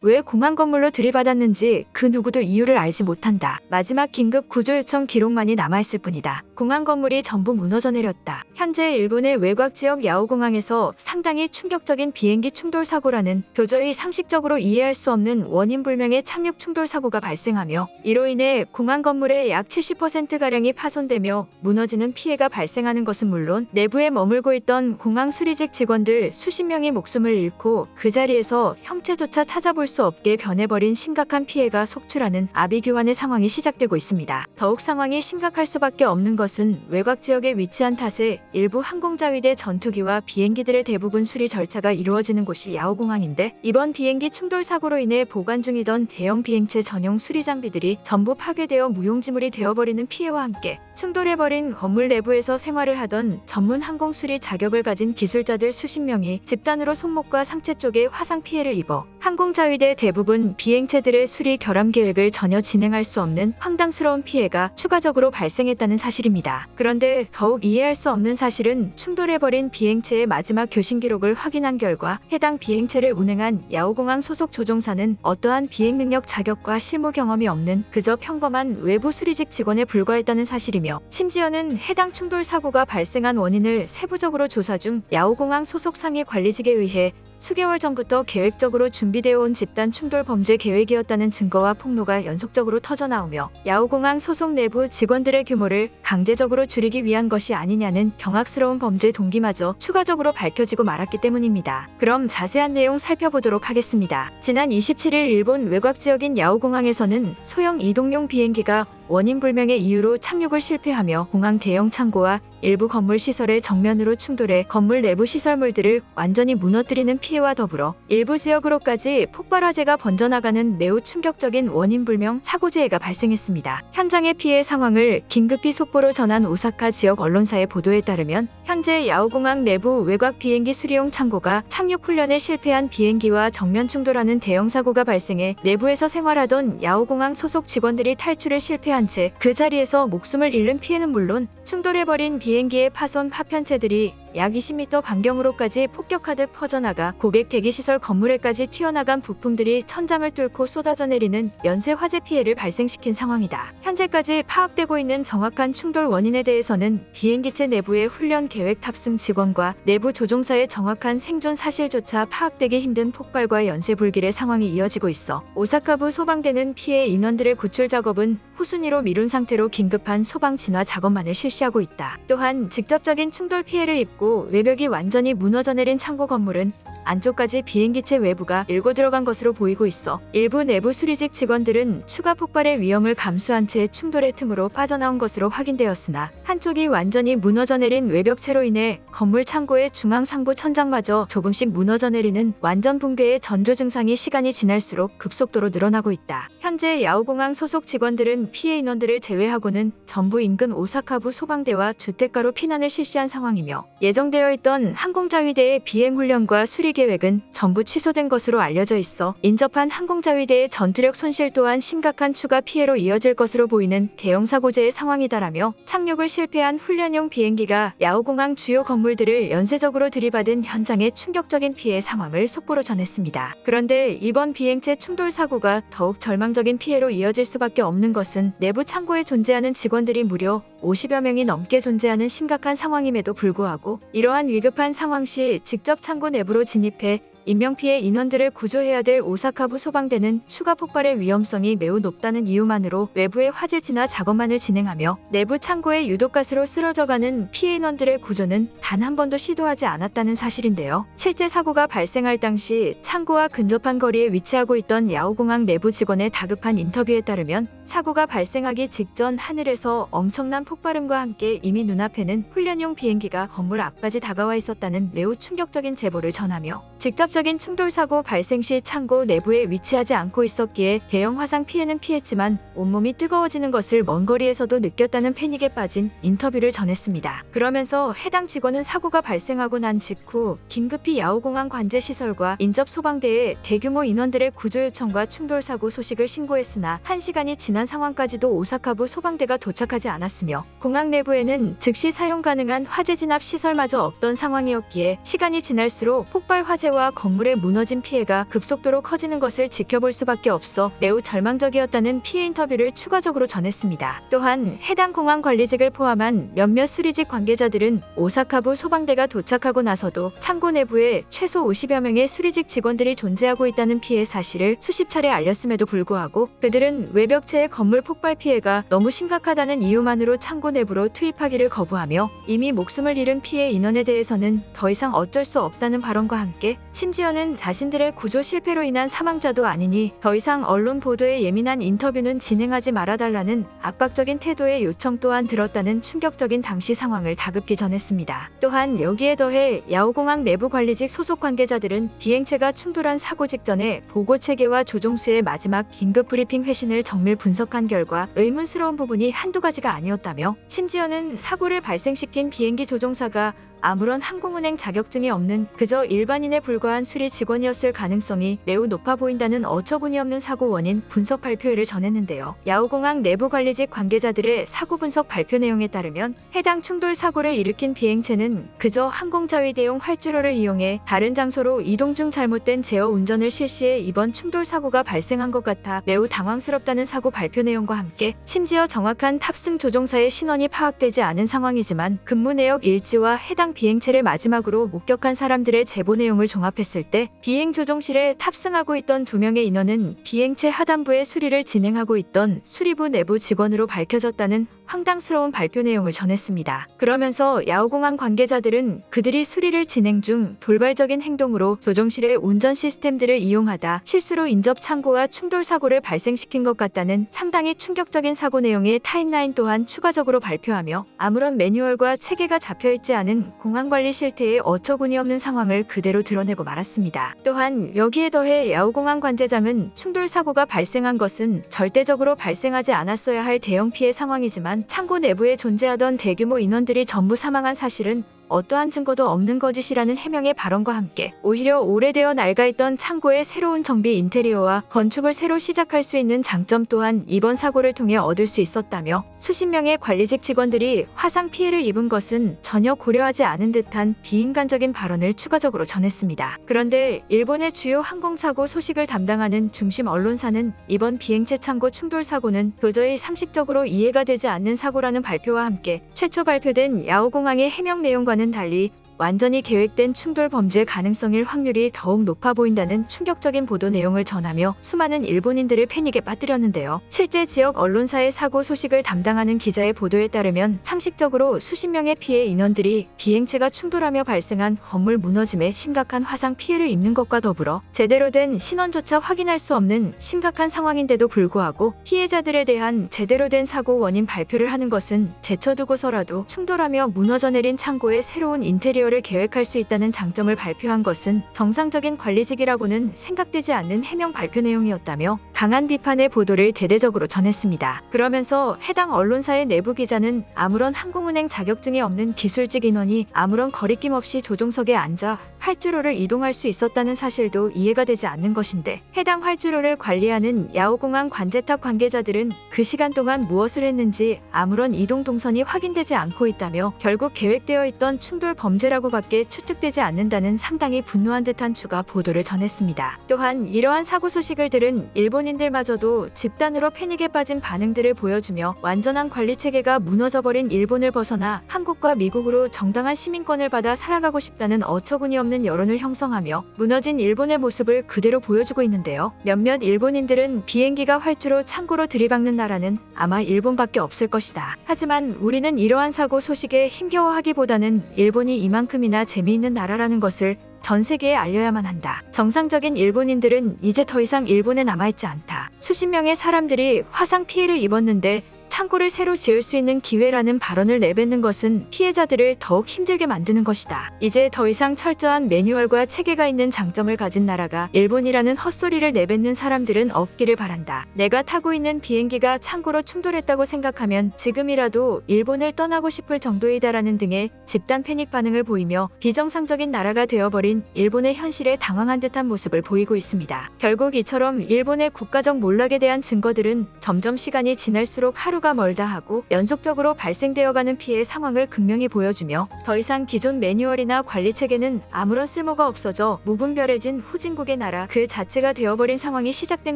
왜 공항 건물로 들이받았는지 그 누구도 이유를 알지 못한다. 마지막 긴급 구조 요청 기록만이 남아있을 뿐이다. 공항 건물이 전부 무너져 내렸다. 현재 일본의 외곽 지역 야오공항에서 상당히 충격적인 비행기 충돌 사고라는 도저히 상식적으로 이해할 수 없는 원인 불명의 착륙 충돌 사고가 발생하며 이로 인해 공항 건물의 약 70%가량이 파손되며 무너지는 피해가 발생하는 것은 물론 내부에 머물고 있던 공항 수리직 직원들 수십 명이 목숨을 잃고 그 자리에서 형체조차 찾아볼 수 없게 변해버린 심각한 피해가 속출하는 아비규환의 상황이 시작되고 있습니다. 더욱 상황이 심각할 수밖에 없는 것은 외곽 지역에 위치한 탓에 일부 항공자위대 전투기와 비행기들의 대부분 수리 절차가 이루어지는 곳이 야오공항인데 이번 비행기 충돌 사고로 인해 보관 중이던 대형 비행체 전용 수리 장비들이 전부 파괴되어 무용지물이 되어버리는 피해와 함께 충돌해버린 건물 내부에서 생활을 하던 전문 항공 수리 자격을 가진 기술자들 수십 명이 집단으로 손목과 상체 쪽에 화상 피해를 입어 항공자위대 대부분 비행체들의 수리 결함 계획을 전혀 진행할 수 없는 황당스러운 피해가 추가적으로 발생했다는 사실입니다. 그런데 더욱 이해할 수 없는 사실은 충돌해버린 비행체의 마지막 교신 기록을 확인한 결과 해당 비행체를 운행한 야오공항 소속 조종사는 어떠한 비행 능력 자격과 실무 경험이 없는 그저 평범한 외부 수리직 직원에 불과했다는 사실이며 심지어는 해당 충돌 사고가 발생한 원인을 세부적으로 조사 중 야오공항 소속 상위 관리직에 의해 수개월 전부터 계획적으로 준비되어 온 집단 충돌 범죄 계획이었다는 증거와 폭로가 연속적으로 터져나오며 야오공항 소속 내부 직원들의 규모를 강제적으로 줄이기 위한 것이 아니냐는 경악스러운 범죄 동기마저 추가적으로 밝혀지고 말았기 때문입니다. 그럼 자세한 내용 살펴보도록 하겠습니다. 지난 27일 일본 외곽 지역인 야오공항에서는 소형 이동용 비행기가 원인 불명의 이유로 착륙을 실패하며 공항 대형 창고와 일부 건물 시설의 정면으로 충돌해 건물 내부 시설물들을 완전히 무너뜨리는 피해와 더불어 일부 지역으로까지 폭발 화재가 번져나가는 매우 충격적인 원인 불명 사고재해가 발생했습니다. 현장의 피해 상황을 긴급히 속보로 전한 오사카 지역 언론사의 보도에 따르면 현재 야오공항 내부 외곽 비행기 수리용 창고가 착륙 훈련에 실패한 비행기와 정면 충돌하는 대형 사고가 발생해 내부에서 생활하던 야오공항 소속 직원들이 탈출에 실패한 채 그 자리에서 목숨을 잃는 피해는 물론 충돌해버린 비행기의 파손 파편체들이 약 20m 반경으로까지 폭격하듯 퍼져나가 고객 대기시설 건물에까지 튀어나간 부품들이 천장을 뚫고 쏟아져 내리는 연쇄 화재 피해를 발생시킨 상황이다. 현재까지 파악되고 있는 정확한 충돌 원인에 대해서는 비행기체 내부의 훈련 계획 탑승 직원과 내부 조종사의 정확한 생존 사실조차 파악되기 힘든 폭발과 연쇄 불길의 상황이 이어지고 있어 오사카부 소방대는 피해 인원들의 구출 작업은 후순위로 미룬 상태로 긴급한 소방 진화 작업만을 실시하고 있다. 또한 직접적인 충돌 피해를 입고 외벽이 완전히 무너져 내린 창고 건물은 안쪽까지 비행기체 외부가 일고 들어간 것으로 보이고 있어 일부 내부 수리직 직원들은 추가 폭발의 위험을 감수한 채 충돌의 틈으로 빠져나온 것으로 확인되었으나 한쪽이 완전히 무너져 내린 외벽체로 인해 건물 창고의 중앙 상부 천장마저 조금씩 무너져 내리는 완전 붕괴의 전조 증상이 시간이 지날수록 급속도로 늘어나고 있다. 현재 야오공항 소속 직원들은 피해 인원들을 제외하고는 전부 인근 오사카부 소방대와 주택가로 피난을 실시한 상황이며 예정되어 있던 항공자위대의 비행훈련과 수리 계획은 전부 취소된 것으로 알려져 있어 인접한 항공자위대의 전투력 손실 또한 심각한 추가 피해로 이어질 것으로 보이는 대형 사고재의 상황이다라며 착륙을 실패한 훈련용 비행기가 야오공항 주요 건물들을 연쇄적으로 들이받은 현장의 충격적인 피해 상황을 속보로 전했습니다. 그런데 이번 비행체 충돌 사고가 더욱 절망적인 피해로 이어질 수밖에 없는 것은 내부 창고에 존재하는 직원들이 무려 50여 명이 넘게 존재하는 심각한 상황임에도 불구하고 이러한 위급한 상황 시 직접 창고 내부로 진입해 인명피해 인원들을 구조해야 될 오사카부 소방대는 추가 폭발의 위험성이 매우 높다는 이유만으로 외부의 화재 진화 작업만을 진행하며 내부 창고의 유독가스로 쓰러져가는 피해 인원들의 구조는 단 한 번도 시도하지 않았다는 사실인데요. 실제 사고가 발생할 당시 창고와 근접한 거리에 위치하고 있던 야오공항 내부 직원의 다급한 인터뷰에 따르면 사고가 발생하기 직전 하늘에서 엄청난 폭발음과 함께 이미 눈앞에는 훈련용 비행기가 건물 앞까지 다가와 있었다는 매우 충격적인 제보를 전하며 직접적인 충돌 사고 발생 시 창고 내부에 위치하지 않고 있었기에 대형 화상 피해는 피했지만 온몸이 뜨거워지는 것을 먼 거리에서도 느꼈다는 패닉에 빠진 인터뷰를 전했습니다. 그러면서 해당 직원은 사고가 발생하고 난 직후 긴급히 야오공항 관제시설과 인접 소방대에 대규모 인원들의 구조 요청과 충돌 사고 소식을 신고했으나 1시간이 지난 상황까지도 오사카부 소방대가 도착하지 않았으며 공항 내부에는 즉시 사용 가능한 화재 진압 시설마저 없던 상황이었기에 시간이 지날수록 폭발 화재와 건물에 무너진 피해가 급속도로 커지는 것을 지켜볼 수밖에 없어 매우 절망적이었다는 피해 인터뷰를 추가적으로 전했습니다. 또한 해당 공항 관리직을 포함한 몇몇 수리직 관계자들은 오사카부 소방대가 도착하고 나서도 창고 내부에 최소 50여 명의 수리직 직원들이 존재하고 있다는 피해 사실을 수십 차례 알렸음에도 불구하고 그들은 외벽체의 건물 폭발 피해가 너무 심각하다는 이유만으로 창고 내부로 투입하기를 거부하며 이미 목숨을 잃은 피해 인원에 대해서는 더 이상 어쩔 수 없다는 발언과 함께 심지어는 자신들의 구조 실패로 인한 사망자도 아니니 더 이상 언론 보도에 예민한 인터뷰는 진행하지 말아달라는 압박적인 태도의 요청 또한 들었다는 충격적인 당시 상황을 다급히 전했습니다. 또한 여기에 더해 야오공항 내부 관리직 소속 관계자들은 비행체가 충돌한 사고 직전에 보고 체계와 조종수의 마지막 긴급 브리핑 회신을 정밀 분석한 결과 의문스러운 부분이 한두 가지가 아니었다며 심지어는 사고를 발생시킨 비행기 조종사가 아무런 항공운행 자격증이 없는 그저 일반인에 불과한 수리 직원이었을 가능성이 매우 높아 보인다는 어처구니없는 사고 원인 분석 발표회를 전했는데요. 야오공항 내부 관리직 관계자들의 사고 분석 발표 내용에 따르면 해당 충돌 사고를 일으킨 비행체는 그저 항공자위 대용 활주로를 이용해 다른 장소로 이동 중 잘못된 제어 운전을 실시해 이번 충돌 사고가 발생한 것 같아 매우 당황스럽다는 사고 발표 내용과 함께 심지어 정확한 탑승 조종사의 신원이 파악되지 않은 상황이지만 근무 내역 일지와 해당 비행체를 마지막으로 목격한 사람들의 제보 내용을 종합했을 때 비행 조종실에 탑승하고 있던 2명의 인원은 비행체 하단부의 수리를 진행하고 있던 수리부 내부 직원으로 밝혀졌다는 황당스러운 발표 내용을 전했습니다. 그러면서 야오공항 관계자들은 그들이 수리를 진행 중 돌발적인 행동으로 조종실의 운전 시스템들을 이용하다 실수로 인접 창고와 충돌 사고를 발생시킨 것 같다는 상당히 충격적인 사고 내용의 타임라인 또한 추가적으로 발표하며 아무런 매뉴얼과 체계가 잡혀있지 않은 공항관리 실태의 어처구니없는 상황을 그대로 드러내고 말았습니다. 또한 여기에 더해 야오공항 관제장은 충돌 사고가 발생한 것은 절대적으로 발생하지 않았어야 할 대형 피해 상황이지만 창고 내부에 존재하던 대규모 인원들이 전부 사망한 사실은 어떠한 증거도 없는 거짓이라는 해명의 발언과 함께 오히려 오래되어 낡아있던 창고의 새로운 정비 인테리어와 건축을 새로 시작할 수 있는 장점 또한 이번 사고를 통해 얻을 수 있었다며 수십 명의 관리직 직원들이 화상 피해를 입은 것은 전혀 고려하지 않은 듯한 비인간적인 발언을 추가적으로 전했습니다. 그런데 일본의 주요 항공사고 소식을 담당하는 중심 언론사는 이번 비행체 창고 충돌 사고는 도저히 상식적으로 이해가 되지 않는 사고라는 발표와 함께 최초 발표된 야오공항의 해명 내용과 는 달리 완전히 계획된 충돌 범죄 가능성일 확률이 더욱 높아 보인다는 충격적인 보도 내용을 전하며 수많은 일본인들을 패닉에 빠뜨렸는데요. 실제 지역 언론사의 사고 소식을 담당하는 기자의 보도에 따르면 상식적으로 수십 명의 피해 인원들이 비행체가 충돌하며 발생한 건물 무너짐에 심각한 화상 피해를 입는 것과 더불어 제대로 된 신원조차 확인할 수 없는 심각한 상황인데도 불구하고 피해자들에 대한 제대로 된 사고 원인 발표를 하는 것은 제쳐두고서라도 충돌하며 무너져 내린 창고의 새로운 인테리어 를 계획할 수 있다는 장점을 발표한 것은 정상적인 관리직이라고는 생각되지 않는 해명 발표 내용이었다며 강한 비판의 보도를 대대적으로 전했습니다. 그러면서 해당 언론사의 내부 기자는 아무런 항공운행 자격증이 없는 기술직 인원이 아무런 거리낌 없이 조종석에 앉아 활주로를 이동할 수 있었다는 사실도 이해가 되지 않는 것인데 해당 활주로를 관리하는 야오공항 관제탑 관계자들은 그 시간 동안 무엇을 했는지 아무런 이동 동선이 확인되지 않고 있다며 결국 계획되어 있던 충돌 범죄라고 밖에 추측되지 않는다는 상당히 분노한 듯한 추가 보도를 전했습니다. 또한 이러한 사고 소식을 들은 일본인들마저도 집단으로 패닉에 빠진 반응들을 보여주며 완전한 관리체계가 무너져버린 일본을 벗어나 한국과 미국으로 정당한 시민권을 받아 살아가고 싶다는 어처구니없는 여론을 형성하며 무너진 일본의 모습을 그대로 보여주고 있는데요. 몇몇 일본인들은 비행기가 활주로 창고로 들이박는 나라는 아마 일본밖에 없을 것이다. 하지만 우리는 이러한 사고 소식에 힘겨워하기보다는 일본이 이만큼이나 재미있는 나라라는 것을 전 세계에 알려야만 한다. 정상적인 일본인들은 이제 더 이상 일본에 남아있지 않다. 수십 명의 사람들이 화상 피해를 입었는데 창고를 새로 지을 수 있는 기회라는 발언을 내뱉는 것은 피해자들을 더욱 힘들게 만드는 것이다. 이제 더 이상 철저한 매뉴얼과 체계가 있는 장점을 가진 나라가 일본이라는 헛소리를 내뱉는 사람들은 없기를 바란다. 내가 타고 있는 비행기가 창고로 충돌했다고 생각하면 지금이라도 일본을 떠나고 싶을 정도이다라는 등의 집단 패닉 반응을 보이며 비정상적인 나라가 되어버린 일본의 현실에 당황한 듯한 모습을 보이고 있습니다. 결국 이처럼 일본의 국가적 몰락에 대한 증거들은 점점 시간이 지날수록 하루가 출구가 멀다 하고 연속적으로 발생되어가는 피해 상황을 극명히 보여주며 더 이상 기존 매뉴얼이나 관리 체계는 아무런 쓸모가 없어져 무분별해진 후진국의 나라 그 자체가 되어버린 상황이 시작된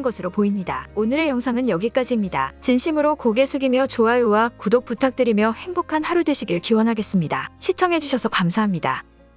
것으로 보입니다. 오늘의 영상은 여기까지입니다. 진심으로 고개 숙이며 좋아요와 구독 부탁드리며 행복한 하루 되시길 기원하겠습니다. 시청해주셔서 감사합니다.